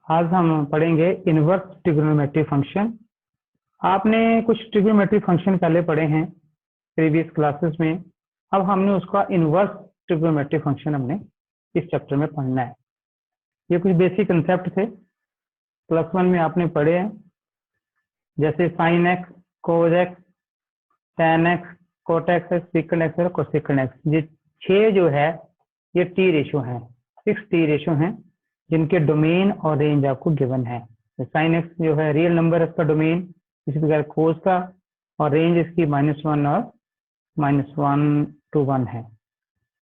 आज हम पढ़ेंगे इनवर्स ट्रिग्नोमेट्री फंक्शन। आपने कुछ ट्रिग्नोमेट्री फंक्शन पहले पढ़े हैं प्रीवियस क्लासेस में। अब हमने उसका इनवर्स ट्रिग्नोमेट्री फंक्शन हमने इस चैप्टर में पढ़ना है। ये कुछ बेसिक कंसेप्ट थे, प्लस वन में आपने पढ़े हैं, जैसे sine x, cos x, tan x, cot x, secant x और कोसेकंड एक्स। ये 6 जो है ये टी रेशो हैं, 6 टी रेशो हैं जिनके डोमेन और रेंज आपको गिवन है। साइन एक्स जो है रियल नंबर है, इसका डोमेन, इसी प्रकार कोस का, और रेंज इसकी -1 और -1 to 1 है,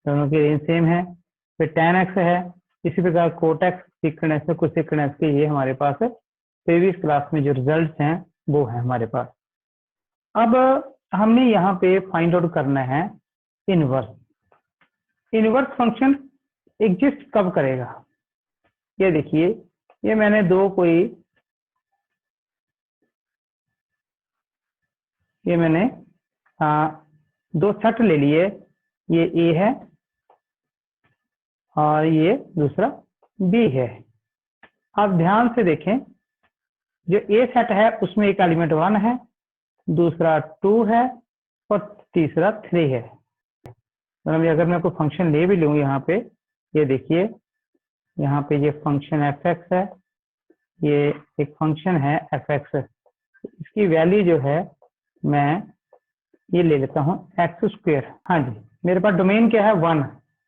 दोनों की रेंज सेम है। फिर टैन एक्स है, इसी प्रकार cot x, secant x, cosecant x के ये हमारे पास है। प्रीवियस क्लास में जो रिजल्ट्स हैं वो है हमारे पास। अब हमने यहाँ पे फाइंड आउट करना है इनवर्स। इनवर्स फंक्शन एग्जिस्ट कब करेगा? ये देखिए, ये मैंने दो सेट ले लिए। ये ए है और ये दूसरा बी है। आप ध्यान से देखें, जो ए सेट है उसमें एक एलिमेंट 1 है, दूसरा 2 है और तीसरा 3 है। मतलब अगर मैं कोई फंक्शन ले भी लूँ यहाँ पे, ये देखिए यहाँ पे ये फंक्शन एफ एक्स है, ये एक फंक्शन है एफ एक्स। इसकी वैल्यू जो है मैं ये ले लेता हूँ एक्स स्क्वेयर। हाँ जी, मेरे पास डोमेन क्या है 1,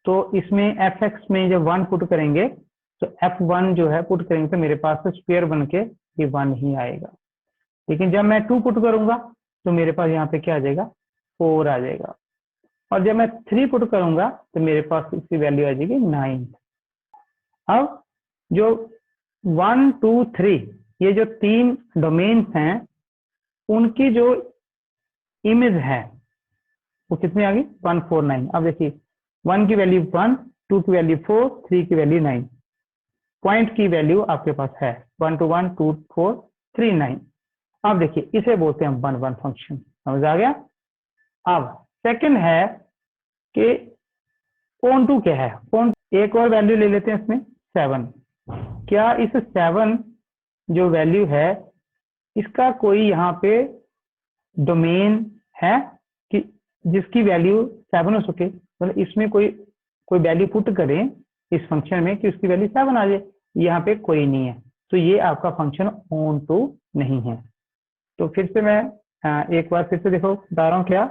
तो इसमें एफ एक्स में जब 1 पुट करेंगे तो f1 जो है पुट करेंगे तो मेरे पास स्क्वेयर बन के ये 1 ही आएगा। लेकिन जब मैं 2 पुट करूंगा तो मेरे पास यहाँ पे क्या आ जाएगा, 4 आ जाएगा। और जब मैं 3 पुट करूंगा तो मेरे पास इसकी वैल्यू आ जाएगी 9। अब जो 1, 2, 3 ये जो 3 डोमेन्स हैं उनकी जो इमेज है वो कितनी आ गई, 149। अब देखिए 1 की वैल्यू 1, 2 की वैल्यू 4, 3 की वैल्यू 9। पॉइंट की वैल्यू आपके पास है 1 to 1, 2, 4, 3, 9। अब देखिए इसे बोलते हैं 1 फंक्शन। समझ आ गया? अब सेकंड है कि ऑन टू क्या है। ऑन एक और वैल्यू ले लेते हैं इसमें 7। क्या इस 7 जो वैल्यू है इसका कोई यहाँ पे डोमेन है कि जिसकी वैल्यू 7 हो सके? मतलब इसमें कोई वैल्यू पुट करें इस फंक्शन में कि उसकी वैल्यू 7 आ जाए, यहाँ पे कोई नहीं है, तो ये आपका फंक्शन ऑन टू नहीं है। तो फिर से मैं एक बार फिर से देखो बता रहा हूँ क्या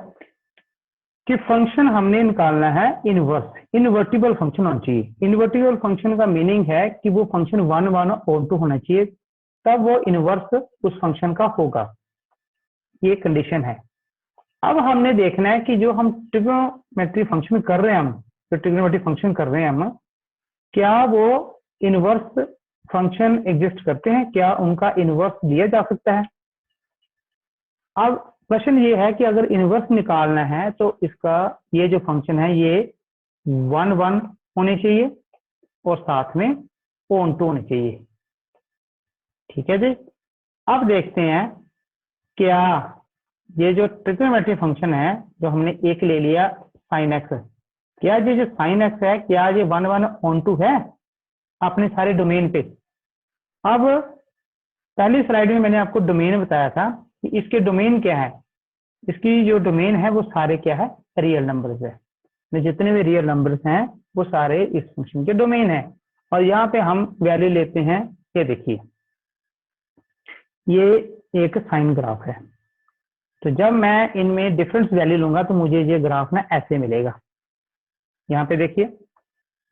कि फंक्शन हमने निकालना है इनवर्स, इनवर्टिबल फंक्शन होना चाहिए। इनवर्टिबल फंक्शन का मीनिंग है कि वो फंक्शन 1, 1 ऑन टू होना चाहिए, तब वो इनवर्स उस फंक्शन का होगा। ये कंडीशन है। अब हमने देखना है कि जो हम ट्रिग्नोमेट्री फंक्शन कर रहे हैं, क्या वो इनवर्स फंक्शन एग्जिस्ट करते हैं, क्या उनका इनवर्स दिया जा सकता है। अब क्वेश्चन ये है कि अगर इनवर्स निकालना है तो इसका ये जो फंक्शन है ये 1, 1 होने चाहिए और साथ में ऑन टू होने चाहिए। ठीक है जी। अब देखते हैं क्या ये जो ट्रिग्नोमेट्री फंक्शन है जो हमने एक ले लिया साइन एक्स, क्या ये जो साइन एक्स है क्या ये 1, 1 ऑन टू है अपने सारे डोमेन पे? अब पहली स्लाइड में मैंने आपको डोमेन बताया था कि इसके डोमेन क्या है। इसकी जो डोमेन है वो सारे क्या है, रियल नंबर्स है। जितने भी रियल नंबर्स हैं वो सारे इस फंक्शन के डोमेन है। और यहाँ पे हम वैल्यू लेते हैं, ये देखिए ये एक साइन ग्राफ है, तो जब मैं इनमें डिफरेंस वैल्यू लूंगा तो मुझे ये ग्राफ ना ऐसे मिलेगा। यहाँ पे देखिए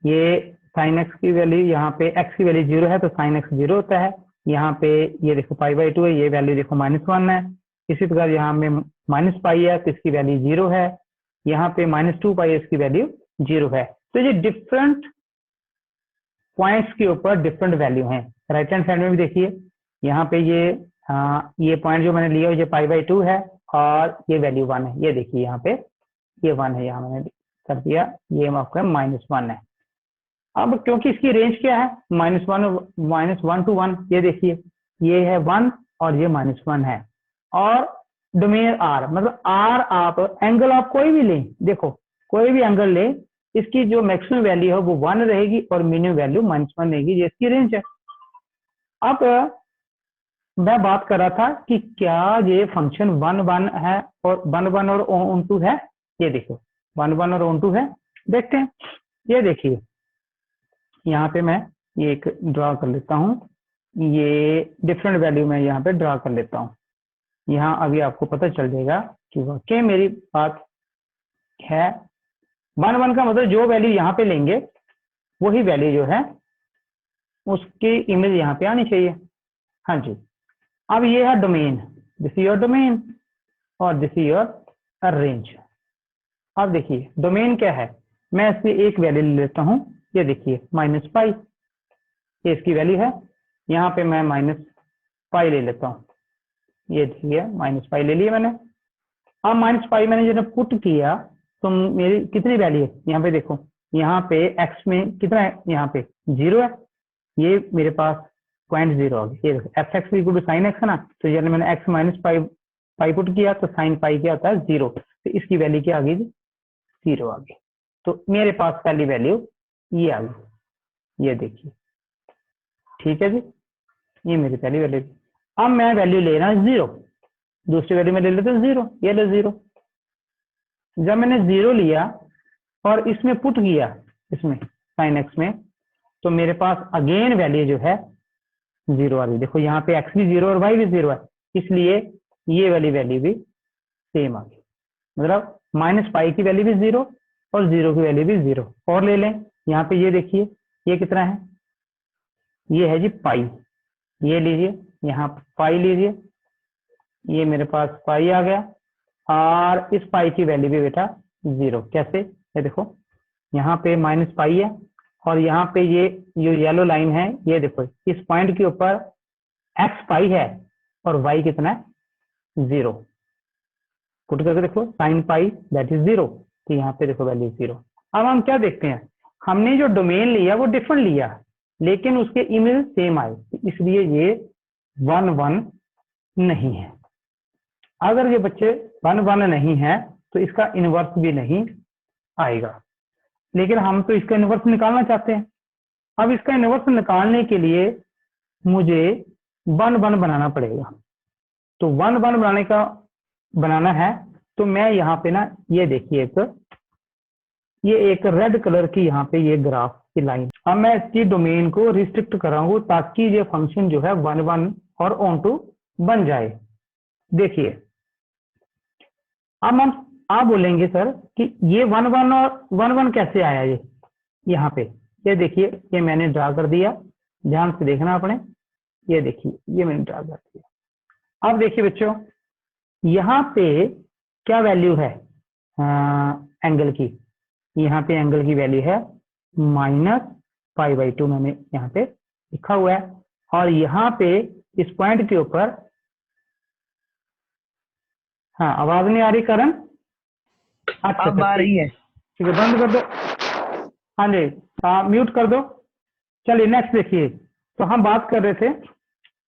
ये साइन एक्स की वैल्यू, यहाँ पे एक्स की वैल्यू 0 है तो साइन एक्स 0 होता है। यहाँ पे ये देखो π/2 है, ये वैल्यू देखो -1 है। इसी प्रकार यहाँ में -π है तो इसकी वैल्यू 0 है। यहाँ पे -2π है, इसकी वैल्यू 0 है। तो ये डिफरेंट पॉइंट्स के ऊपर डिफरेंट वैल्यू हैं। राइट हैंड साइड में भी देखिए यहाँ पे ये पॉइंट जो मैंने लिया ये π/2 है और ये वैल्यू 1 है। ये देखिए यहाँ पे ये 1 है, यहाँ मैंने कर दिया, ये आपका -1 है। अब क्योंकि इसकी रेंज क्या है -1 to 1, ये देखिए ये है 1 और ये -1 है। और डोमेन R, मतलब R आप एंगल आप कोई भी लें, देखो कोई भी एंगल ले, इसकी जो मैक्सिमम वैल्यू है वो 1 रहेगी और मिनिमम वैल्यू -1 रहेगी, ये इसकी रेंज है। अब मैं बात कर रहा था कि क्या ये फंक्शन 1 1 है और 1 1 और ऑन टू है। ये देखो 1 1 और ऑन टू है, देखते हैं। ये देखिए यहाँ पे मैं ये एक ड्रा कर लेता हूँ, ये डिफरेंट वैल्यू मैं यहाँ पे ड्रा कर लेता हूँ। यहाँ अभी आपको पता चल जाएगा कि वाकई मेरी बात है। 1 1 का मतलब जो वैल्यू यहाँ पे लेंगे वही वैल्यू जो है उसकी इमेज यहाँ पे आनी चाहिए। हाँ जी, अब ये है domain, this is your domain और दिस इज योर रेंज। अब देखिए डोमेन क्या है, मैं इसकी एक वैल्यू ले लेता हूँ। ये देखिए -पाई, ये इसकी वैल्यू है। यहाँ पे मैं -पाई ले लेता हूँ। ये देखिए -पाई ले लिया मैंने। अब -पाई मैंने जब पुट किया तो मेरी कितनी वैल्यू है, यहाँ पे देखो, यहाँ पे x में कितना है, यहाँ पे 0 है। ये मेरे पास 0.0 आ गया। ये देखो f x equal to sine x है ना, तो जब मैंने x -पाई पुट किया तो साइन पाई क्या होता है 0, तो इसकी वैल्यू क्या आ गई, 0 आ गई। तो मेरे पास पहली वैल्यू ये आ गई, ये देखिए, ठीक है जी, ये मेरी पहली वैल्यू। अब मैं वैल्यू ले रहा हूँ 0, दूसरी वैल्यू में ले लेते हैं 0, ये लो 0। जब मैंने 0 लिया और इसमें पुट किया, इसमें साइन एक्स में, तो मेरे पास अगेन वैल्यू जो है 0 आ गई। देखो यहाँ पे x भी 0 और y भी 0 है, इसलिए ये वाली वैल्यू भी सेम आ गई। मतलब -पाई की वैल्यू भी 0 और 0 की वैल्यू भी 0। और ले लें, यहाँ पे ये देखिए ये कितना है, ये है जी पाई। ये लीजिए, यहाँ पाई लीजिए, ये मेरे पास पाई आ गया। और इस पाई की वैल्यू भी बेटा 0। कैसे, ये देखो यहाँ पे -पाई है और यहाँ पे ये जो येलो लाइन है, ये देखो इस पॉइंट के ऊपर x पाई है और y कितना है 0। पुट करके देखो साइन पाई दैट इज 0, तो यहाँ पे देखो वैल्यू 0। अब हम क्या देखते हैं, हमने जो डोमेन लिया वो डिफरेंट लिया लेकिन उसके इमेज सेम आए, इसलिए ये 1 1 नहीं है। अगर ये बच्चे 1 1 नहीं है तो इसका इनवर्स भी नहीं आएगा, लेकिन हम तो इसका इनवर्स निकालना चाहते हैं। अब इसका इनवर्स निकालने के लिए मुझे 1 1 बनाना पड़ेगा। तो 1 1 बनाना है तो मैं यहाँ पे ना, ये देखिए ये एक रेड कलर की यहाँ पे ये ग्राफ की लाइन, अब मैं इसकी डोमेन को रिस्ट्रिक्ट कराऊंगा ताकि ये फंक्शन जो है 1 1 और ऑन टू बन जाए। देखिए अब हम आप बोलेंगे सर कि ये 1 1 और 1 1 कैसे आया, ये यहाँ पे ये देखिए, ये मैंने ड्रा कर दिया, ध्यान से देखना आपने। ये देखिए ये मैंने ड्रा कर दिया। अब देखिए बच्चों, यहाँ पे क्या वैल्यू है एंगल की, यहाँ पे एंगल की वैल्यू है -पाई/2 मैंने यहाँ पे लिखा हुआ है। और यहाँ पे इस पॉइंट के ऊपर, हाँ आवाज नहीं आ रही करण? अच्छा अब आ रही है। ठीक है, बंद कर दो। हाँ जी, म्यूट कर दो। चलिए नेक्स्ट देखिए, तो हम बात कर रहे थे,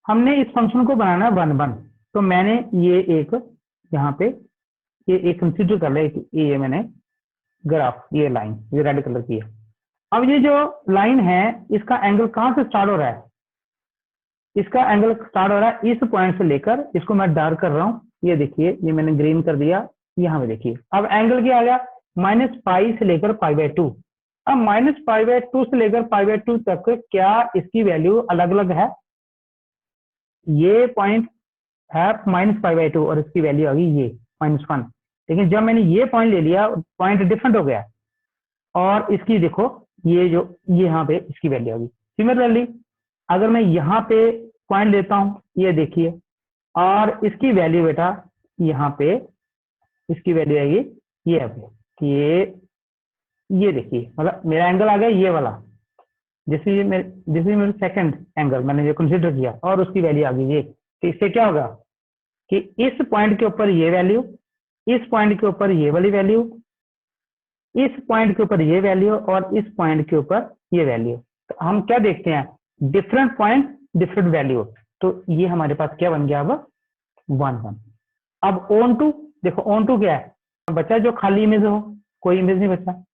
हमने इस फंक्शन को बनाना है 1 1, तो मैंने ये एक यहाँ पे ये एक कंसीडर कर लिया, ये मैंने ग्राफ, ये लाइन ये रेड कलर की है। अब ये जो लाइन है इसका एंगल कहाँ से स्टार्ट हो रहा है, इसका एंगल स्टार्ट हो रहा है इस पॉइंट से लेकर, इसको मैं डार्क कर रहा हूँ, ये देखिए ये मैंने ग्रीन कर दिया, यहाँ पे देखिए। अब एंगल क्या आ गया, -पाई से लेकर पाई/2। अब -पाई/2 से लेकर पाई/2 तक क्या इसकी वैल्यू अलग अलग है, ये पॉइंट है -पाई/2 और इसकी वैल्यू आ गई ये -1। लेकिन जब मैंने ये पॉइंट ले लिया पॉइंट डिफरेंट हो गया और इसकी देखो ये जो यहाँ पे इसकी वैल्यू आ गई। सिमिलरली अगर मैं यहाँ पे पॉइंट लेता हूँ, ये देखिए, और इसकी वैल्यू बेटा यहाँ पे इसकी वैल्यू आएगी ये ये देखिए, मतलब मेरा एंगल आ गया ये वाला, दिस इज मेरा सेकंड एंगल मैंने जो कंसिडर किया और उसकी वैल्यू आ गई ये। तो इससे क्या होगा कि इस पॉइंट के ऊपर ये वैल्यू, इस पॉइंट के ऊपर ये वाली वैल्यू, इस पॉइंट के ऊपर ये वैल्यू और इस पॉइंट के ऊपर ये वैल्यू। तो हम क्या देखते हैं, डिफरेंट पॉइंट डिफरेंट वैल्यू, तो ये हमारे पास क्या बन गया अब 1 1। अब ऑन टू देखो, ऑन टू क्या है, बचा जो खाली इमेज हो, कोई इमेज नहीं बचा।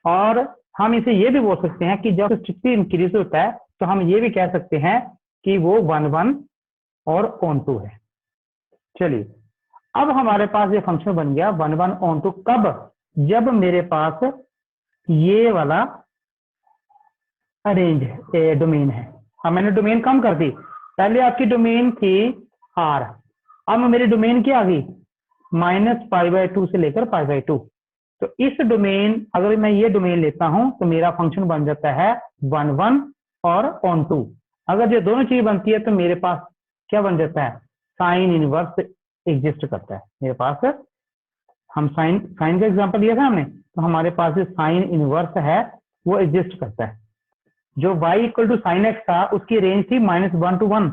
और हम इसे ये भी बोल सकते हैं कि जब 50 इंक्रीज होता है तो हम ये भी कह सकते हैं कि वो 1 1 और ऑन टू है। चलिए अब हमारे पास ये फंक्शन बन गया 1 1 ऑन टू। कब? जब मेरे पास ये वाला रेंज डोमेन है। अब मैंने डोमेन कम कर दी। पहले आपकी डोमेन थी R, अब मेरी डोमेन क्या आ गई -π/2 से लेकर π/2। तो इस डोमेन, अगर मैं ये डोमेन लेता हूं तो मेरा फंक्शन बन जाता है 1 1 और ऑन टू। अगर ये दोनों चीज बनती है तो मेरे पास क्या बन जाता है, साइन इनवर्स एग्जिस्ट करता है मेरे पास। हम साइन का एग्जांपल लिया था हमने, तो हमारे पास जो साइन इनवर्स है वो एग्जिस्ट करता है। जो y = sin x था उसकी रेंज थी -1 to 1,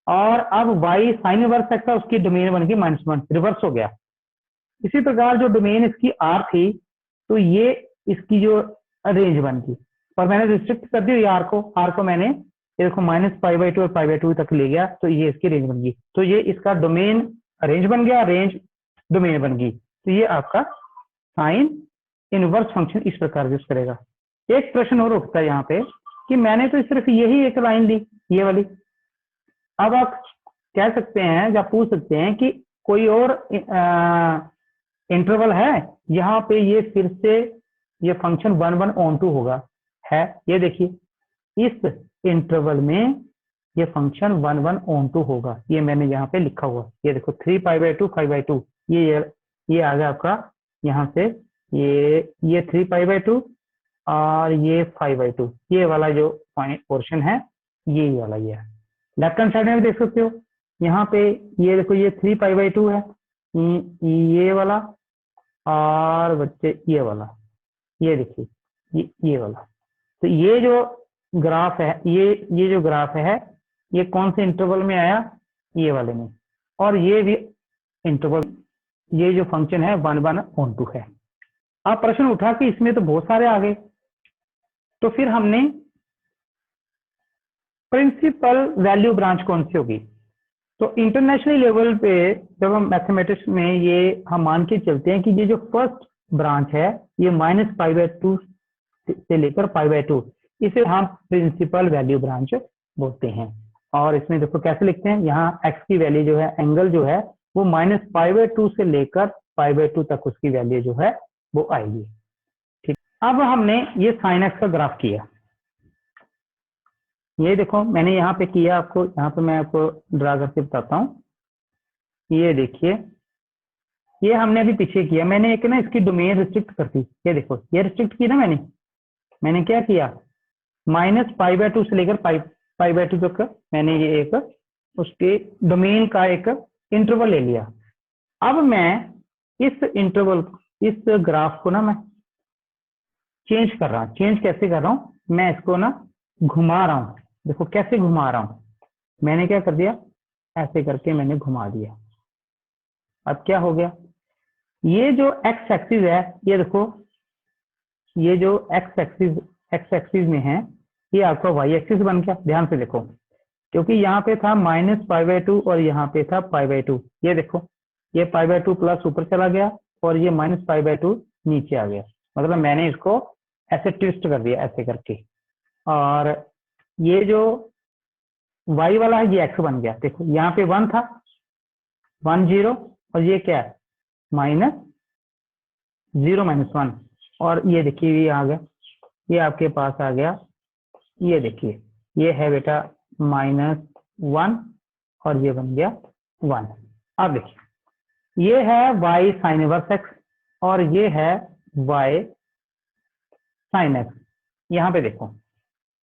और अब y sin इनवर्स x था उसकी डोमेन बन गई -1, रिवर्स हो गया। इसी प्रकार जो डोमेन इसकी R थी तो ये इसकी जो रेंज बन गई, और मैंने रिस्ट्रिक्ट कर दी R को मैंने ये देखो -π/2 और π/2 तक ले गया, तो ये इसकी रेंज बन गई। तो ये इसका डोमेन रेंज बन गया, रेंज डोमेन बन गई। तो ये आपका साइन इनवर्स फंक्शन इस प्रकार यूज करेगा। एक प्रश्न और उठता है यहाँ पे कि मैंने तो सिर्फ यही एक लाइन ली, ये वाली। अब आप कह सकते हैं या पूछ सकते हैं कि कोई और इंटरवल है यहाँ पे, ये फिर से ये फंक्शन 1 1 ऑन टू होगा है। ये देखिए इस इंटरवल में ये फंक्शन 1 1 ऑन टू होगा, ये मैंने यहाँ पे लिखा हुआ। ये देखो 3π/2 5/2, ये आ गया आपका यहाँ से, ये 3π/2 और ये 5/2, ये वाला जो पोर्शन है ये वाला ये है। लेफ्ट हैंड साइड में भी देख सकते हो, यहाँ पे ये देखो ये 3π/2 है, ये वाला, और बच्चे ये वाला, ये देखिए ये वाला। तो ये जो ग्राफ है, ये जो ग्राफ है ये कौन से इंटरवल में आया, ये वाले में। और ये भी इंटरवल, ये जो फंक्शन है 1 1 ऑन टू है। अब प्रश्न उठा कि इसमें तो बहुत सारे आ गए, तो फिर हमने प्रिंसिपल वैल्यू ब्रांच कौन सी होगी। तो इंटरनेशनल लेवल पे जब हम मैथमेटिक्स में ये हम मान के चलते हैं कि ये जो फर्स्ट ब्रांच है ये -π/2 से लेकर π/2, इसे हम प्रिंसिपल वैल्यू ब्रांच बोलते हैं। और इसमें देखो कैसे लिखते हैं, यहाँ x की वैल्यू जो है, एंगल जो है वो -π/2 से लेकर π/2 तक उसकी वैल्यू जो है वो आएगी। ठीक, अब हमने ये sin x का ग्राफ किया। ये देखो मैंने यहाँ पे किया, आपको यहाँ पे मैं आपको ड्रा करके बताता हूँ। ये देखिए, ये हमने अभी पीछे किया, मैंने एक ना इसकी डोमेन रिस्ट्रिक्ट कर दी। ये देखो ये रिस्ट्रिक्ट की ना मैंने क्या किया, -π/2 से लेकर π/2 तक मैंने ये एक उसके डोमेन का एक इंटरवल ले लिया। अब मैं इस इंटरवल, इस ग्राफ को ना मैं चेंज कर रहा हूँ। चेंज कैसे कर रहा हूँ, मैं इसको ना घुमा रहा हूँ। देखो कैसे घुमा रहा हूँ, मैंने क्या कर दिया, ऐसे करके मैंने घुमा दिया। अब क्या हो गया, ये जो एक्स एक्सिस है, ये देखो ये जो एक्स एक्सिस में है ये आपका वाई एक्सिस बन गया। ध्यान से देखो, क्योंकि यहाँ पे था -π/2 और यहाँ पे था π/2। ये देखो ये π/2 प्लस ऊपर चला गया और ये -π/2 नीचे आ गया। मतलब मैंने इसको ऐसे ट्विस्ट कर दिया ऐसे करके, और ये जो y वाला है ये x बन गया। देखो यहाँ पे 1 था, 1 0, और ये क्या है -0 -1, और ये देखिए ये आ गया, ये आपके पास आ गया। ये देखिए ये है बेटा -1 और ये बन गया 1। अब देखिए ये है y sin इनवर्स x और ये है y sin x। यहाँ पे देखो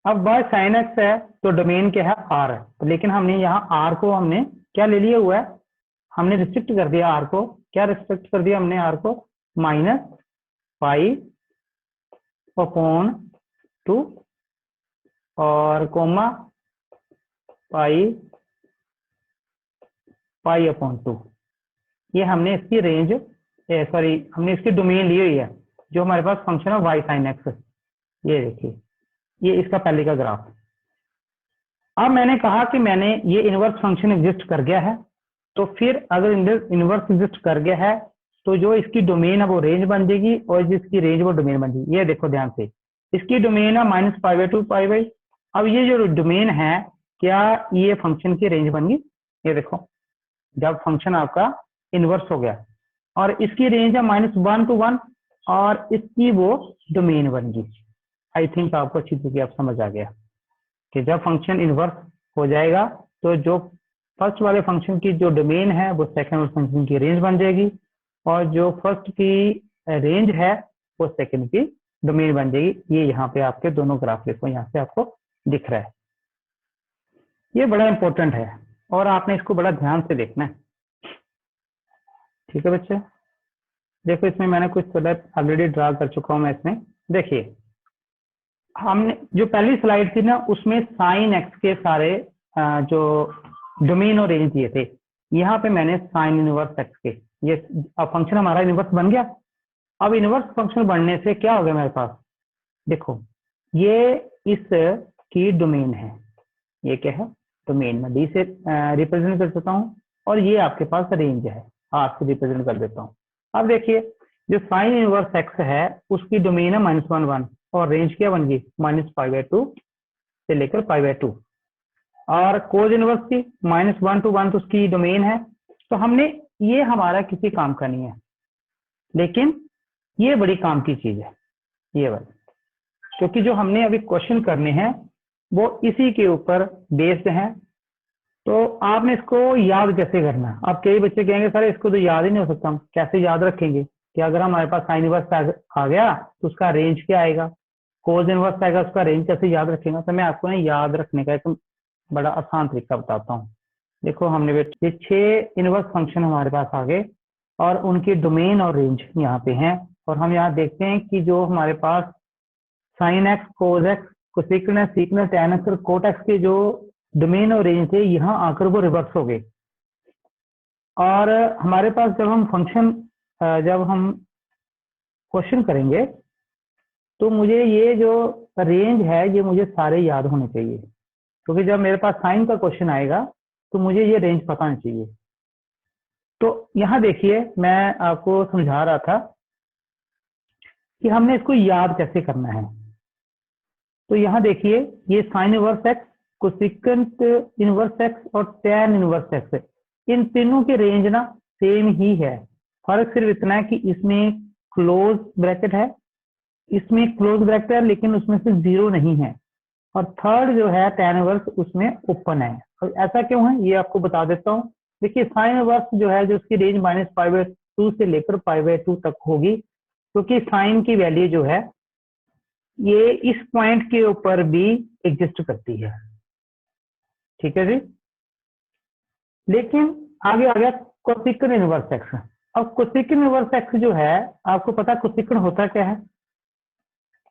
अब y sin x है तो डोमेन क्या है R है, लेकिन हमने यहाँ R को हमने क्या ले लिया हुआ है, हमने रिस्ट्रिक्ट कर दिया R को। क्या रिस्ट्रिक्ट कर दिया हमने R को, -π/2 और कोमा π/2। ये हमने इसकी रेंज, सॉरी हमने इसकी डोमेन ली हुई है जो हमारे पास फंक्शन है y sin x। ये देखिए ये इसका पहले का ग्राफ। अब मैंने कहा कि मैंने ये इनवर्स फंक्शन एग्जिस्ट कर गया है, तो फिर अगर इनवर्स एग्जिस्ट कर गया है तो जो इसकी डोमेन है वो रेंज बन जाएगी और जिसकी रेंज वो डोमेन बन जाएगी। ये देखो ध्यान से, इसकी डोमेन है -π/2 π/। अब ये जो डोमेन है क्या ये फंक्शन की रेंज बन गई? ये देखो, जब फंक्शन आपका इनवर्स हो गया और इसकी रेंज है -1 to 1 और इसकी वो डोमेन बन गई। आई थिंक आपको अच्छी तरीके आप समझ आ गया कि जब फंक्शन इनवर्स हो जाएगा तो जो फर्स्ट वाले फंक्शन की जो डोमेन है वो सेकंड वाले फंक्शन की रेंज बन जाएगी और जो फर्स्ट की रेंज है वो सेकंड की डोमेन बन जाएगी। ये यहाँ पे आपके दोनों ग्राफ देखो, यहाँ से आपको दिख रहा है। ये बड़ा इंपॉर्टेंट है और आपने इसको बड़ा ध्यान से देखना है। ठीक है बच्चे, देखो इसमें मैंने कुछ स्लाइड ऑलरेडी ड्रा कर चुका हूं मैं इसमें। देखिए हमने जो पहली स्लाइड थी ना उसमें साइन एक्स के सारे जो डोमेन और रेंज दिए थे, यहाँ पे मैंने साइन इनवर्स एक्स के ये फंक्शन हमारा इनवर्स बन गया। अब इनवर्स फंक्शन बनने से क्या हो गया मेरे पास, देखो ये इस की डोमेन है, ये क्या है डोमेन, में डी से रिप्रेजेंट कर देता हूँ और ये आपके पास रेंज है, आर से रिप्रेजेंट कर देता हूँ। अब देखिए जो साइन इनवर्स एक्स है उसकी डोमेन है -1 1 और रेंज क्या बन गई -π/2 से लेकर π/2 और कोज इनवर्स की -1 to 1 तो उसकी डोमेन है। तो हमने ये हमारा किसी काम का नहीं है, लेकिन ये बड़ी काम की चीज है ये वाली, क्योंकि जो हमने अभी क्वेश्चन करने हैं वो इसी के ऊपर बेस्ड हैं। तो आपने इसको याद कैसे करना है? अब कई बच्चे कहेंगे सर इसको तो याद ही नहीं हो सकता, हम कैसे याद रखेंगे कि अगर हमारे पास साइन इनवर्स आ गया तो उसका रेंज क्या आएगा, कोज इनवर्स आएगा, उसका रेंज कैसे याद रखेगा? तो मैं आपको ना याद रखने का एक बड़ा आसान तरीका बताता हूँ। देखो हमने ये 6 इनवर्स फंक्शन हमारे पास आ गए और उनकी डोमेन और रेंज यहाँ पे हैं और हम यहाँ देखते हैं कि जो हमारे पास sine x, cos x, cosecant x, secant x, tan x और कोट एक्स के जो डोमेन और रेंज थे यहाँ आकर वो रिवर्स हो गए। और हमारे पास जब हम फंक्शन जब हम क्वेश्चन करेंगे तो मुझे ये जो रेंज है ये मुझे सारे याद होने चाहिए, क्योंकि जब मेरे पास साइन का क्वेश्चन आएगा तो मुझे ये रेंज पता नहीं चाहिए। तो यहाँ देखिए मैं आपको समझा रहा था कि हमने इसको याद कैसे करना है। तो यहाँ देखिए ये sine inverse x, cosecant inverse x और टैन इनवर्स एक्स, इन तीनों के रेंज ना सेम ही है। फर्क सिर्फ इतना है कि इसमें क्लोज ब्रैकेट है, इसमें क्लोज ब्रैकेट है लेकिन उसमें से 0 नहीं है, और थर्ड जो है टैन इनवर्स उसमें ओपन है। और ऐसा क्यों है ये आपको बता देता हूँ। देखिए साइन इनवर्स जो है जो उसकी रेंज -π/2 से लेकर π/2 तक होगी, क्योंकि साइन की वैल्यू जो है ये इस पॉइंट के ऊपर भी एग्जिस्ट करती है। ठीक है जी, लेकिन आगे आ गया कोसेकन इनवर्स एक्स। अब कोसेकन इनवर्स एक्स जो है आपको पता है कोसेकन होता क्या है?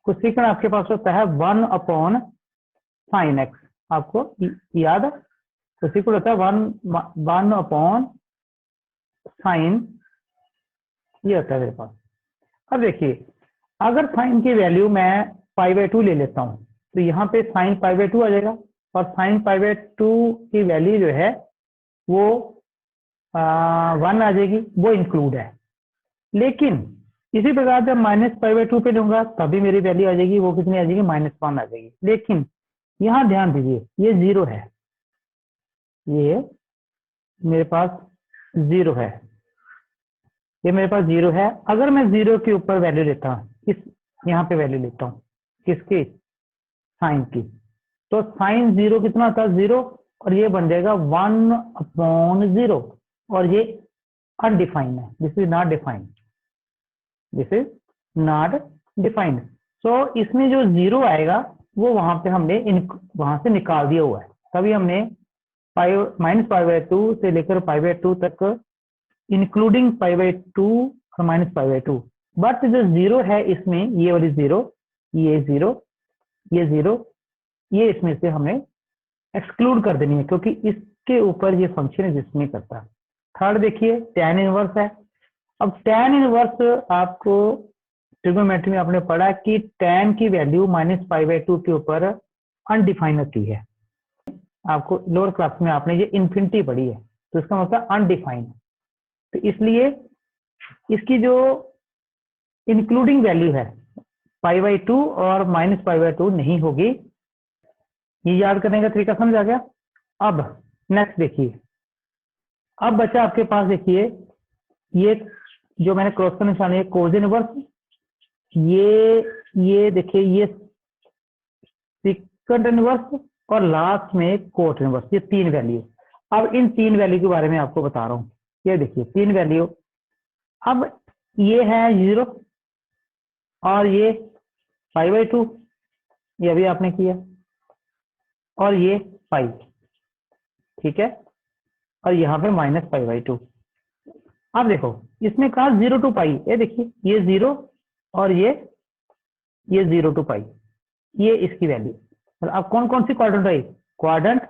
कोसेकन आपके पास होता है 1/sin x, आपको याद है कोसेकन होता है 1/sin, ये होता है मेरे पास। अब देखिए अगर साइन की वैल्यू मैं π/2 ले लेता हूं तो यहाँ पे साइन π/2 आ जाएगा और साइन π/2 की वैल्यू जो है वो 1 आ जाएगी, वो इंक्लूड है। लेकिन इसी प्रकार जब -π/2 पे लूंगा तभी मेरी वैल्यू आ जाएगी, वो कितनी आ जाएगी -1 आ जाएगी। लेकिन यहाँ ध्यान दीजिए ये 0 है, ये मेरे पास 0 है, ये मेरे पास 0 है। अगर मैं 0 के ऊपर वैल्यू लेता हूँ, इस यहाँ पे वैल्यू लेता हूँ किसकी, साइन की, तो साइन 0 कितना होता है 0 और ये बन जाएगा 1/0 और ये अनडिफाइंड है, this is not defined, this is not defined. So इसमें जो 0 आएगा वो वहां पे हमने वहां से निकाल दिया हुआ है, तभी हमने -π/2 से लेकर π/2 तक इंक्लूडिंग π/2 और -π/2, बट जो 0 है इसमें ये वाली 0, ये 0, ये 0, ये इसमें से हमें एक्सक्लूड कर देनी है क्योंकि इसके ऊपर ये फंक्शन एग्जिस्ट नहीं करता। थर्ड देखिए टैन इनवर्स है। अब टैन इनवर्स आपको ट्रिग्नोमेट्री में आपने पढ़ा कि टैन की वैल्यू -π/2 के ऊपर अनडिफाइंड होती है। आपको लोअर क्लास में आपने ये इन्फिनिटी पढ़ी है, तो इसका मतलब अनडिफाइंड। तो इसलिए इसकी जो इंक्लूडिंग वैल्यू है π/2 और -π/2 नहीं होगी। ये याद करने का तरीका समझ आ गया। अब नेक्स्ट देखिए, अब बचा आपके पास देखिए ये जो मैंने क्रॉस का निशान है कोज इनवर्स, ये देखिए ये सेकंड इनवर्स और लास्ट में कोट इनवर्स, ये 3 वैल्यू। अब इन 3 वैल्यू के बारे में आपको बता रहा हूं। ये देखिए 3 वैल्यू, अब ये है 0 और ये π/2, ये अभी आपने किया, और ये पाई, ठीक है, और यहाँ पे -π/2। अब देखो इसमें कहा 0 to π, ये देखिए ये 0 और ये 0 to π, ये इसकी वैल्यू। अब कौन कौन सी क्वाड्रेंट रही, क्वाड्रेंट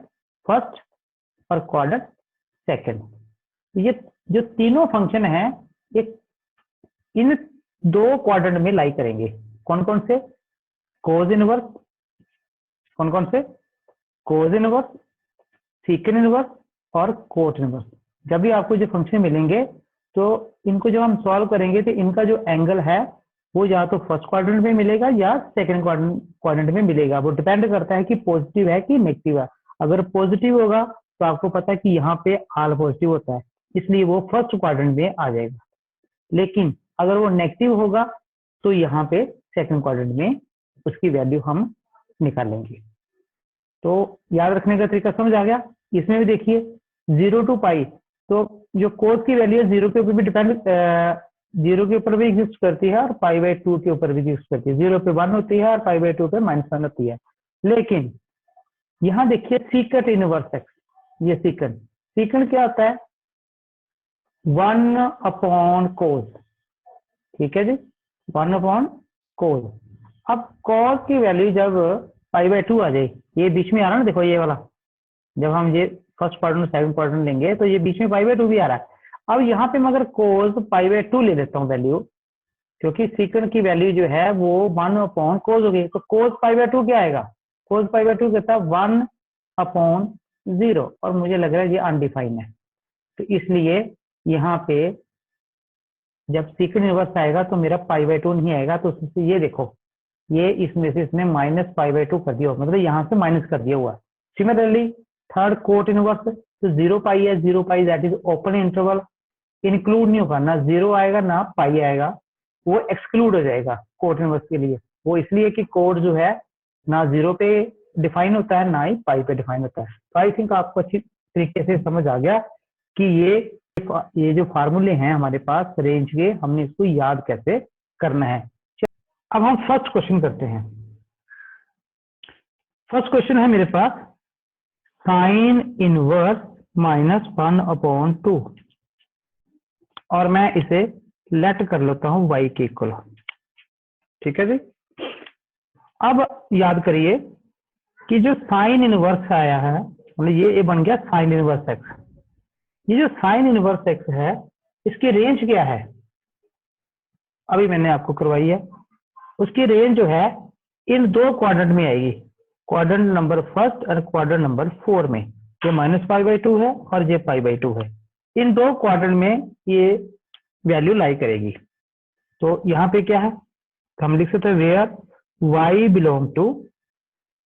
फर्स्ट और क्वाड्रेंट सेकंड। ये जो तीनों फंक्शन है ये इन 2 क्वाड्रेंट में लाई करेंगे। कौन कौन से, कोज इनवर्स, कौन कौन से, कोज इनवर्स, सेकंड इनवर्स और कोट इनवर्स। जब भी आपको जो फंक्शन मिलेंगे तो इनको जब हम सॉल्व करेंगे तो इनका जो एंगल है वो या तो फर्स्ट क्वाड्रेंट में मिलेगा या सेकंड क्वाड्रेंट में मिलेगा। वो डिपेंड करता है कि पॉजिटिव है कि नेगेटिव है। अगर पॉजिटिव होगा तो आपको पता है कि यहाँ पे आल पॉजिटिव होता है, इसलिए वो फर्स्ट क्वाड्रेंट में आ जाएगा। लेकिन अगर वो नेगेटिव होगा तो यहाँ पे सेकंड क्वाड्रेंट में उसकी वैल्यू हम निकालेंगे। तो याद रखने का तरीका समझ आ गया। इसमें भी देखिए 0 to π, तो जो कोस की वैल्यू है 0 के ऊपर भी डिपेंड, 0 के ऊपर भी एग्जिस्ट करती है और π/2 के ऊपर भी एग्जिस्ट करती है। 0 पे 1 होती है और π/2 पे -1 होती है। लेकिन यहाँ देखिए सीकंड इनवर्स एक्स, ये सीकंड क्या होता है, 1/cos, ठीक है जी, 1/cos। अब cos की वैल्यू जब π/2 आ जाए, ये बीच में आ रहा है ना, देखो ये वाला, जब हम ये फर्स्ट क्वाड्रेंट सेकंड क्वाड्रेंट लेंगे तो ये बीच में π/2 भी आ रहा है। अब यहाँ पे मैं अगर cos π/2 ले लेता हूँ वैल्यू, क्योंकि सीकंड की वैल्यू जो है वो 1/cos हो गई, तो cos π/2 क्या आएगा, cos π/2 कहता है 1/0, और मुझे लग रहा है ये अनडिफाइंड है। तो इसलिए यहाँ पे जब सीकंड इनवर्स आएगा तो मेरा π/2 नहीं आएगा। तो ये देखो ये इसमें से इसने -π/2 कर दिया, मतलब यहाँ से माइनस कर दिया हुआ। सिमिलरली थर्ड कोट इनवर्स, तो 0 π है, 0 π that is open interval, include नहीं होगा, ना 0 आएगा ना पाई आएगा, वो एक्सक्लूड हो जाएगा कोट इनवर्स के लिए। वो इसलिए कि कोट जो है ना 0 पे डिफाइन होता है ना ही पाई पे डिफाइन होता है। तो आई थिंक आपको अच्छी तरीके से समझ आ गया कि ये जो फार्मूले हैं हमारे पास रेंज के, हमने इसको याद कैसे करना है। अब हम फर्स्ट क्वेश्चन करते हैं। फर्स्ट क्वेश्चन है मेरे पास साइन इनवर्स -1/2, और मैं इसे लेट कर लेता हूं y के इक्वल, ठीक है जी। अब याद करिए कि जो साइन इनवर्स आया है, मतलब ये बन गया साइन इनवर्स x। ये जो साइन इनवर्स x है इसकी रेंज क्या है, अभी मैंने आपको करवाई है। उसकी रेंज जो है इन 2 क्वाड्रेंट में आएगी, क्वाड्रेंट नंबर फर्स्ट और क्वाड्रेंट नंबर 4 में। ये -π/2 है और ये π/2 है। इन 2 क्वाड्रेंट में ये वैल्यू लाई करेगी। तो यहाँ पे क्या है, तो हम लिख सकते हैं where y belong to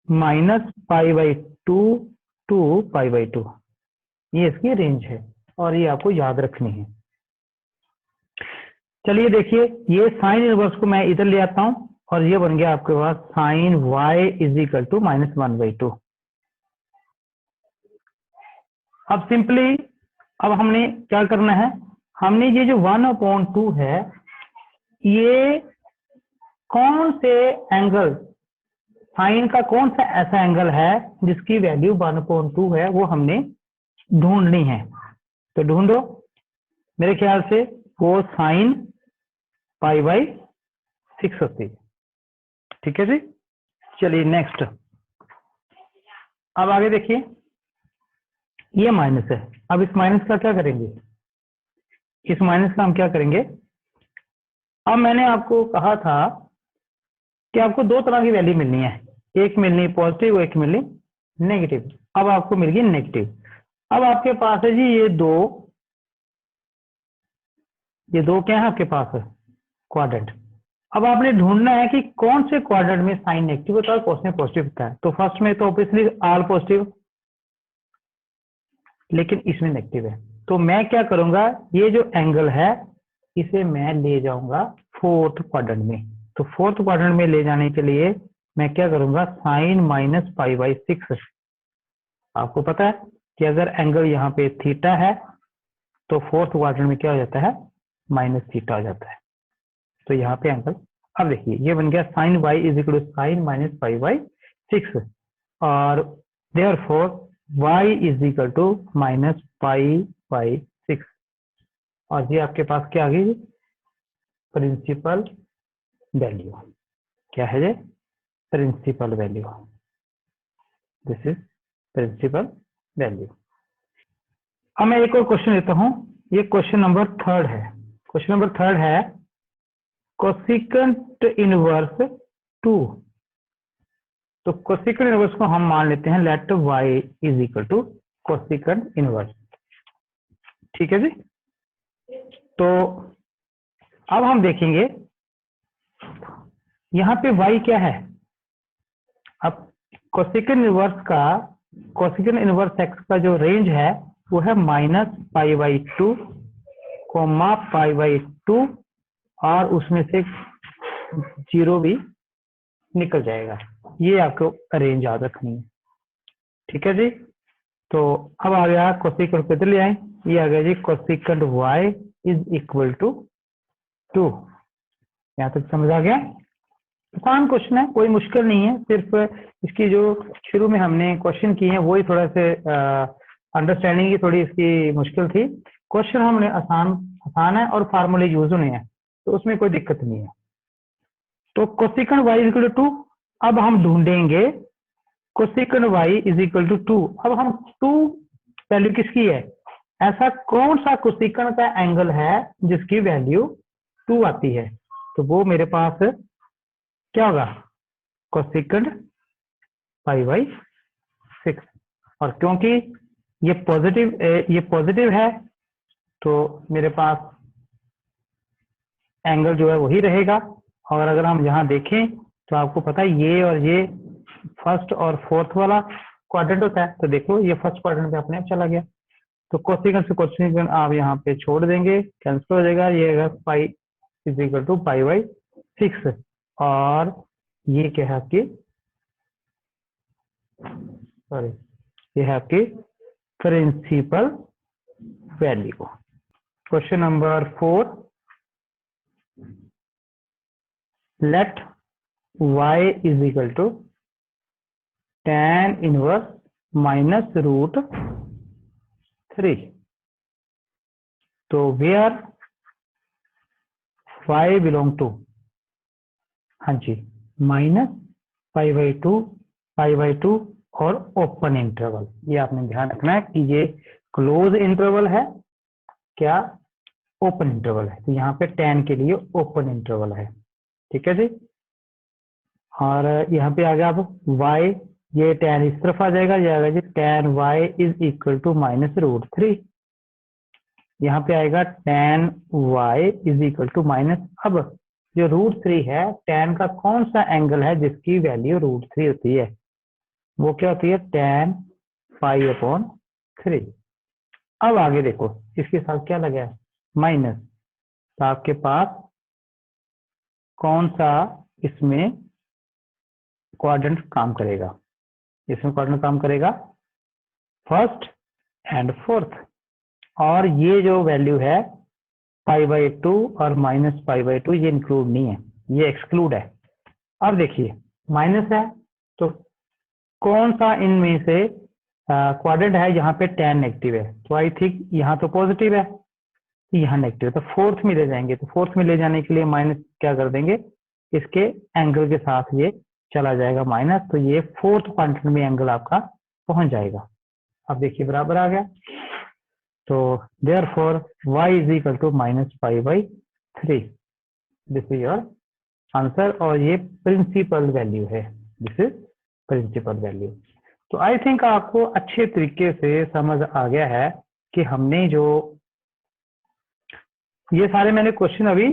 -π/2 to π/2, ये इसकी रेंज है और ये आपको याद रखनी है। चलिए देखिए, ये साइन इनवर्स को मैं इधर ले आता हूं और ये बन गया आपके पास साइन y = -1/2। अब सिंपली अब हमने क्या करना है, हमने ये जो 1/2 है, ये कौन से एंगल, साइन का कौन सा ऐसा एंगल है जिसकी वैल्यू 1/2 है, वो हमने ढूंढनी है। तो ढूंढो, मेरे ख्याल से वो साइन π/6 होती है, ठीक है जी। चलिए नेक्स्ट, अब आगे देखिए, ये माइनस है। अब इस माइनस का क्या करेंगे, इस माइनस का हम क्या करेंगे, अब मैंने आपको कहा था कि आपको 2 तरह की वैल्यू मिलनी है, एक मिलनी पॉजिटिव, एक मिलनी नेगेटिव। अब आपको मिल गई नेगेटिव। अब आपके पास है जी ये दो क्या है आपके पास है, क्वाड्रेंट। अब आपने ढूंढना है कि कौन से क्वाड्रेंट में साइन नेगेटिव होता है और कौन से पॉजिटिव होता है। तो फर्स्ट में तो ऑब्वियसली ऑल पॉजिटिव, लेकिन इसमें नेगेटिव है। तो मैं क्या करूंगा, ये जो एंगल है इसे मैं ले जाऊंगा फोर्थ क्वाड्रेंट में। तो फोर्थ क्वाड्रेंट में ले जाने के लिए मैं क्या करूंगा, साइन माइनस पाई बाई 6। आपको पता है कि अगर एंगल यहाँ पे थीटा है तो फोर्थ क्वाड्रेंट में क्या हो जाता है, माइनस थीटा हो जाता है। तो यहाँ पे एंगल, अब देखिए ये बन गया sine y is equal to sine minus pi by 6 और therefore y is equal to minus pi by 6 और ये आपके पास क्या आ गई, प्रिंसिपल वैल्यू। क्या है ये, principal value. This is principal value. अब मैं एक और क्वेश्चन लेता हूं, ये क्वेश्चन नंबर 3 है। क्वेश्चन नंबर 3 है कोसिकेंट इनवर्स 2। तो कोसिकेंट इनवर्स को हम मान लेते हैं let y is equal to cosecant inverse. ठीक है जी। तो अब हम देखेंगे यहाँ पे y क्या है। अब कोसिकेंट इनवर्स का, कोसिकेंट इनवर्स x का जो रेंज है वो है minus pi by 2 comma pi by 2 और उसमें से 0 भी निकल जाएगा। ये आपको रेंज याद रखनी है। ठीक है जी। तो अब आ गया कोसिकेंट, किधर ले आए, ये आ गया जी cosecant y is equal to 2। यहाँ तक समझ आ गया। आसान क्वेश्चन है, कोई मुश्किल नहीं है, सिर्फ इसकी जो शुरू में हमने क्वेश्चन किए हैं वही थोड़ा से अंडरस्टैंडिंग की थोड़ी इसकी मुश्किल थी। क्वेश्चन हमने आसान है और फार्मूले यूज होने हैं, तो उसमें कोई दिक्कत नहीं है। तो cosecant y is equal to 2, अब हम ढूंढेंगे cosecant y is equal to 2। अब हम 2 वैल्यू किसकी है, ऐसा कौन सा कोसिकेंट का एंगल है जिसकी वैल्यू 2 आती है। तो वो मेरे पास क्या होगा, कोसिकेंट पाई बाई 6। और क्योंकि ये पॉजिटिव है तो मेरे पास एंगल जो है वही रहेगा। और अगर हम यहाँ देखें तो आपको पता है ये और ये फर्स्ट और फोर्थ वाला क्वाड्रेंट होता है। तो देखो ये फर्स्ट क्वाड्रेंट पे अपने आप चला गया। तो कोसिकेंट से कोसिकेंट आप यहाँ पे छोड़ देंगे, कैंसिल हो जाएगा। ये अगर pi is equal to pi by 6 और ये क्या है आपकी, सॉरी, ये है आपकी principal value. Question number 4, let y is equal to tan inverse minus root 3। तो वेयर y बिलोंग टू, हाँ जी, माइनस पाई बाई 2 और ओपन इंटरवल। ये आपने ध्यान रखना है कि ये क्लोज इंटरवल है क्या, ओपन इंटरवल है। तो यहाँ पे tan के लिए ओपन इंटरवल है। ठीक है जी। और यहाँ पे आ गया अब y, ये tan इस तरफ आ जाएगा, ये आएगा जी tan y is equal to minus root 3। यहाँ पे आएगा tan y is equal to minus, अब जो रूट 3 है, tan का कौन सा एंगल है जिसकी वैल्यू रूट 3 होती है, वो क्या होती है, tan पाई अपॉन 3। अब आगे देखो इसके साथ क्या लगा है, माइनस। तो आपके पास कौन सा इसमें क्वाड्रेंट काम करेगा, इसमें क्वाड्रेंट काम करेगा फर्स्ट एंड फोर्थ। और ये जो वैल्यू है पाई बाई 2 और माइनस पाई बाई 2 ये इंक्लूड नहीं है, ये एक्सक्लूड है। अब देखिए माइनस है तो कौन सा इनमें से क्वाड्रेंट है यहाँ पे tan नेगेटिव है। तो आई थिंक यहाँ तो पॉजिटिव है, यहाँ नेगेटिव है, तो फोर्थ में ले जाएंगे। तो फोर्थ में ले जाने के लिए माइनस क्या कर देंगे, इसके एंगल के साथ ये चला जाएगा माइनस। तो ये फोर्थ क्वाड्रेंट में एंगल आपका पहुंच जाएगा। अब देखिए बराबर आ गया। तो therefore y is equal to minus pi by 3। This is your answer और ये प्रिंसिपल वैल्यू है, दिस इज प्रिंसिपल वैल्यू। तो आई थिंक आपको अच्छे तरीके से समझ आ गया है कि हमने जो ये सारे मैंने क्वेश्चन अभी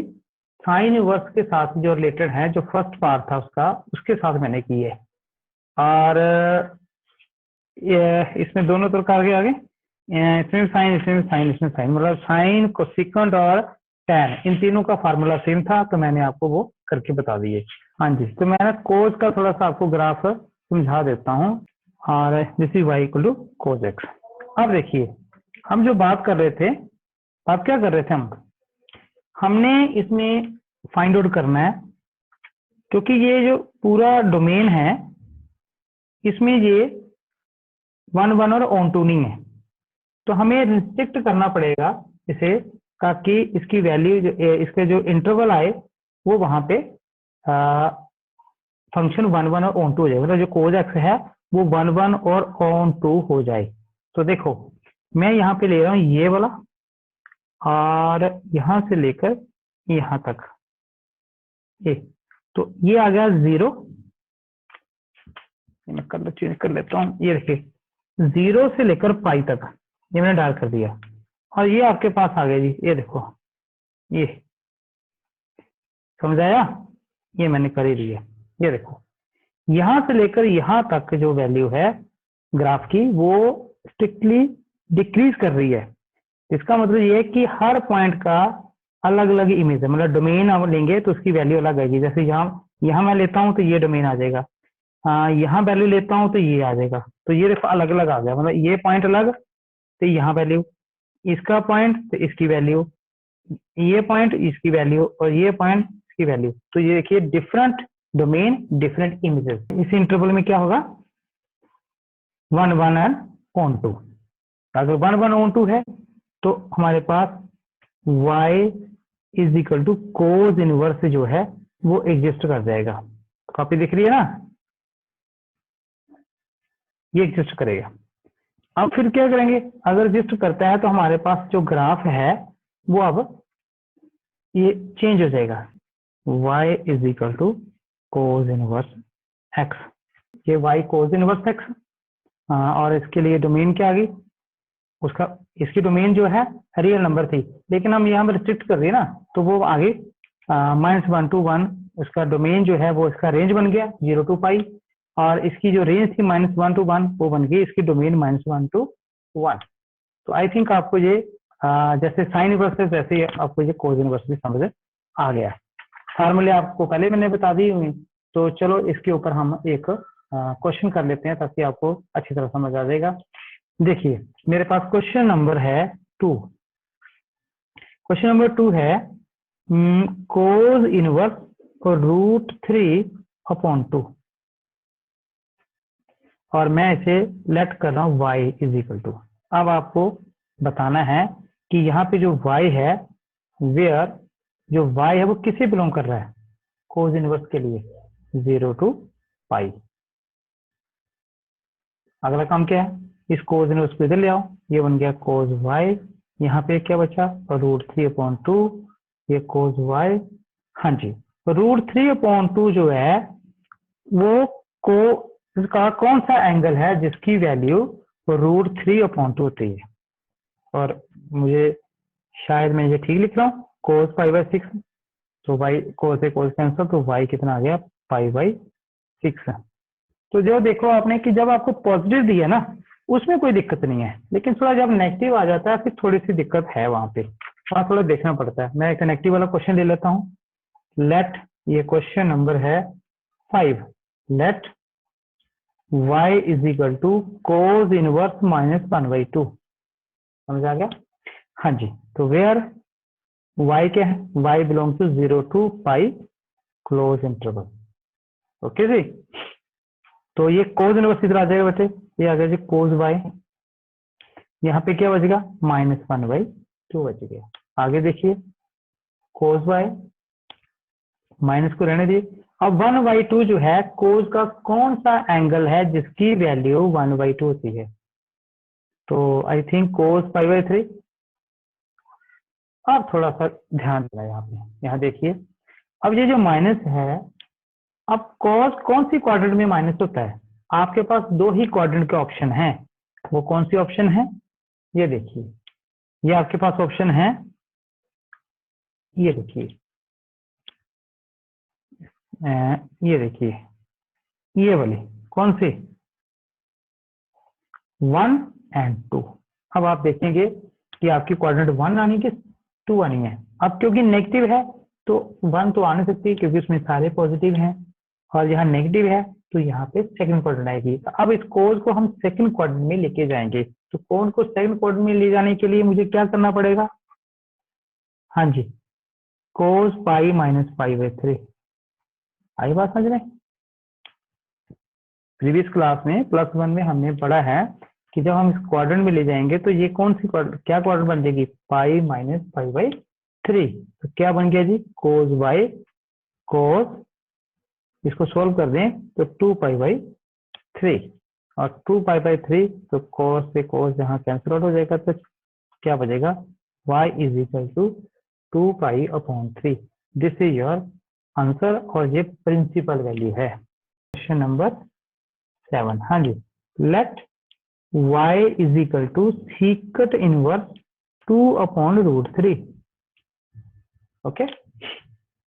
साइन इनवर्स के साथ जो रिलेटेड है, जो फर्स्ट पार्ट था उसका, उसके साथ मैंने की है। और इसमें दोनों तरफ आगे इसमें साइन, इसमें साइन, इसमें साइन, मतलब साइन, कोसेकेंट और टैन, इन तीनों का फार्मूला सेम था, तो मैंने आपको वो करके बता दिए। हाँ जी, तो मैं कोस का थोड़ा सा आपको ग्राफ समझा देता हूँ। और this is y equal to cos x. अब देखिए, हम जो बात कर रहे थे, बात क्या कर रहे थे हमने इसमें फाइंड आउट करना है, क्योंकि ये जो पूरा डोमेन है इसमें ये 1 1 और ऑन टू नहीं है, तो हमें रिस्ट्रिक्ट करना पड़ेगा इसे, ताकि इसकी वैल्यू, इसके जो इंटरवल आए वो वहां पे फंक्शन 1 1 और ऑन टू हो जाए, मतलब जो कोस एक्स है वो 1 1 और ऑन टू हो जाए। तो देखो, मैं यहाँ पे ले रहा हूँ ये वाला, और यहाँ से लेकर यहाँ तक ये, तो ये आ गया 0, मैं कलर चेंज कर लेता हूँ। ये देखिए 0 से लेकर पाई तक ये मैंने डाल कर दिया, और ये आपके पास आ गया जी, ये देखो, ये समझ आया, ये मैंने कर ही दिया। ये देखो, यहां से लेकर यहां तक जो वैल्यू है ग्राफ की वो स्ट्रिक्टली डिक्रीज कर रही है। इसका मतलब ये है कि हर पॉइंट का अलग अलग इमेज है, मतलब डोमेन आप लेंगे तो उसकी वैल्यू अलग आएगी। जैसे यहाँ मैं लेता हूँ तो ये डोमेन आ जाएगा, यहाँ वैल्यू लेता हूँ तो ये आ जाएगा, तो ये देखो अलग अलग आ गया, मतलब ये पॉइंट अलग तो यहाँ वैल्यू, इसका पॉइंट तो इसकी वैल्यू, ये पॉइंट इसकी वैल्यू, और ये पॉइंट इसकी वैल्यू। तो ये देखिए डिफरेंट डोमेन डिफरेंट इमेजेस। इस इंटरवल में क्या होगा, 1 1 एंड ऑन टू। अगर 1 1 ऑन टू है तो हमारे पास y is equal to cos inverse जो है वो एग्जिस्ट कर जाएगा। कॉपी दिख रही है ना, ये एग्जिस्ट करेगा। अब फिर क्या करेंगे, अगर एग्जिस्ट करता है तो हमारे पास जो ग्राफ है वो अब ये चेंज हो जाएगा, y is equal to cos inverse x, ये y कोस इनवर्स x। और इसके लिए डोमेन क्या आ गई, उसका, इसकी डोमेन जो है रियल नंबर थी, लेकिन हम यहाँ पर रिस्ट्रिक्ट कर दिए ना, तो वो आगे -1 to 1 उसका डोमेन जो है वो इसका रेंज बन गया 0 to पाई, और इसकी जो रेंज थी -1 to 1 वो बन गई इसकी डोमेन -1 to 1। तो आई थिंक आपको ये जैसे साइन इनवर्स है वैसे आपको ये कोस इनवर्स भी समझ आ गया। फार्मूले आपको पहले मैंने बता दी हुई, तो चलो इसके ऊपर हम एक क्वेश्चन कर लेते हैं ताकि आपको अच्छी तरह समझ आ जाएगा। देखिए मेरे पास क्वेश्चन नंबर है 2। क्वेश्चन नंबर 2 है कोस इनवर्स √3/2, और मैं इसे लेट कर रहा हूँ y इज इक्वल टू। अब आपको बताना है कि यहाँ पे जो y है, वेयर जो y है वो किसे बिलोंग कर रहा है, कोस इनवर्स के लिए 0 to पाई। अगला काम क्या है, इस कोस इनवर्स को इधर ले आओ, ये बन गया कोस y, यहाँ पे क्या बचा √3/2, ये कोस y। हाँ जी, √3/2 जो है वो इसका कौन सा एंगल है जिसकी वैल्यू √3/2 होती है, और मुझे शायद मैं ये ठीक लिख रहा हूँ, cos π/6, तो y cos से cos कैंसिल, तो y कितना आ गया π/6। तो जो देखो आपने कि जब आपको पॉजिटिव दिया ना उसमें कोई दिक्कत नहीं है, लेकिन थोड़ा जब नेगेटिव आ जाता है फिर थोड़ी सी दिक्कत है, वहां पे वहां थोड़ा देखना पड़ता है। मैं एक नेगेटिव वाला क्वेश्चन ले लेता हूँ। लेट, ये क्वेश्चन नंबर है 5, let y is equal to cos inverse -1/2। समझ आ गया? हाँ जी, तो वेयर y क्या है, y belong to 0 to pi close interval. Okay जी, तो ये कोस इनवर्स इधर आ जाएगा बच्चे, ये आ गया जी कोस y, यहाँ पे क्या बचेगा -1/2 बच गया। आगे देखिए कोस y, माइनस को रहने दी। अब 1/2 जो है कोस का कौन सा एंगल है जिसकी वैल्यू 1/2 होती है, तो आई थिंक कोस π/3। अब थोड़ा सा ध्यान देना यहाँ पे, यहाँ देखिए, अब ये जो माइनस है, अब कॉस कौन सी क्वाड्रेंट में माइनस होता है, आपके पास दो ही क्वाड्रेंट के ऑप्शन हैं, वो कौन सी ऑप्शन है, ये देखिए, ये आपके पास ऑप्शन है, ये देखिए, ये देखिए, ये वाली कौन सी 1 और 2। अब आप देखेंगे कि आपकी क्वाड्रेंट 1 आनी कि 2 आनी है। अब क्योंकि नेगेटिव है तो 1 तो आ नहीं सकती क्योंकि उसमें सारे पॉजिटिव हैं, और यहाँ नेगेटिव है तो यहाँ पे सेकंड क्वाड्रेंट आएगी। तो अब इस कोस को हम सेकंड क्वाड्रेंट में लेके जाएंगे। तो कोन को सेकंड क्वाड्रेंट में ले जाने के लिए मुझे क्या करना पड़ेगा? हाँ जी, कोस पाई माइनस पाई बाई 3। आई बात समझ में? प्रीवियस क्लास में +1 में हमने पढ़ा है कि जब हम इस क्वाड्रेंट में ले जाएंगे तो ये कौन सी क्या क्वाड्रेंट बन जाएगी? Pi minus pi by 3। तो क्या बन गया जी? कोस बाई कोस, इसको सोल्व कर दें तो 2 पाई बाई 3, और 2 पाई बाई 3 तो कोस से कोस जहाँ कैंसिल आउट हो जाएगा तो क्या बचेगा? y is equal to 2 pi upon 3। This is your answer, और ये प्रिंसिपल वैल्यू है। क्वेश्चन नंबर 7, हाँ जी, let y is equal to secant inverse 2 upon √3। Okay,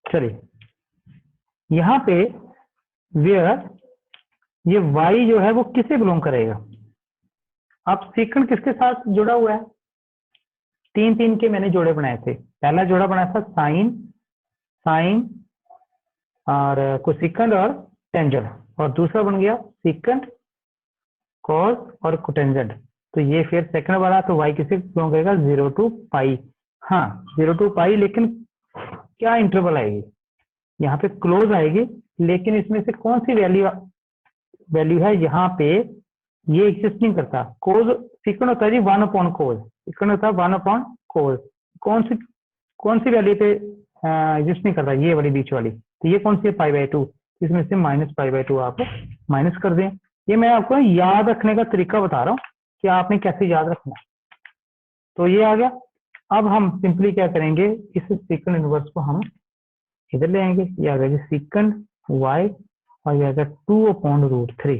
चलिए यहाँ पे वेयर ये y जो है वो किसे बिलोंग करेगा? अब सीकट किसके साथ जुड़ा हुआ है? 3 के मैंने जोड़े बनाए थे। पहला जोड़ा बनाया था साइन और कोसेकंड और टेंजेंट, और दूसरा बन गया सीकंड कॉस और कोटेंजेंट। तो ये फिर सेकंड वाला, तो y किसे बिलोंग करेगा? 0 to पाई। हाँ 0 to पाई, लेकिन क्या इंटरवल आएगी? यहाँ पे क्लोज आएगी, लेकिन इसमें से कौन सी वैल्यू है यहाँ पे ये एग्जिस्ट नहीं करता? कोज सीकंड होता है जी 1 अपॉन कोज, सीकंड होता है 1 अपॉन कोज। कौन सी वैल्यू पे एग्जिस्ट नहीं करता? ये वाली बीच वाली। तो ये कौन सी है? पाई बाई 2। इसमें से माइनस पाई बाई 2 आप माइनस कर दें। ये मैं आपको याद रखने का तरीका बता रहा हूँ कि आपने कैसे याद रखना है। तो ये आ गया। अब हम सिंपली क्या करेंगे, इस सीकंड इनवर्स को हम इधर ले आएंगे। ये आ गया सीकंड y, और ये आ गया 2 अपॉन √3।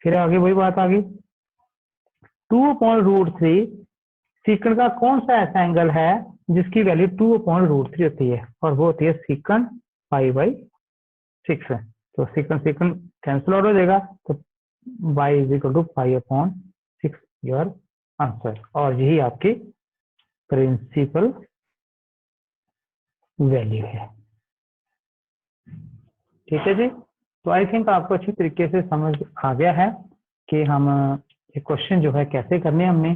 फिर आगे वही बात आ गई, 2 अपॉन √3। सीकंड का कौन सा ऐसा एंगल है जिसकी वैल्यू 2 अपॉन √3 होती है? और वो होती है सीकंड पाई बाई 6 है। तो सीकंड कैंसिल आउट हो जाएगा, तो y is equal to pi upon 6 your answer. और यही आपकी प्रिंसिपल वैल्यू है। ठीक है जी। तो आई थिंक आपको अच्छी तरीके से समझ आ गया है कि हम ये क्वेश्चन जो है कैसे करने हैं हमने।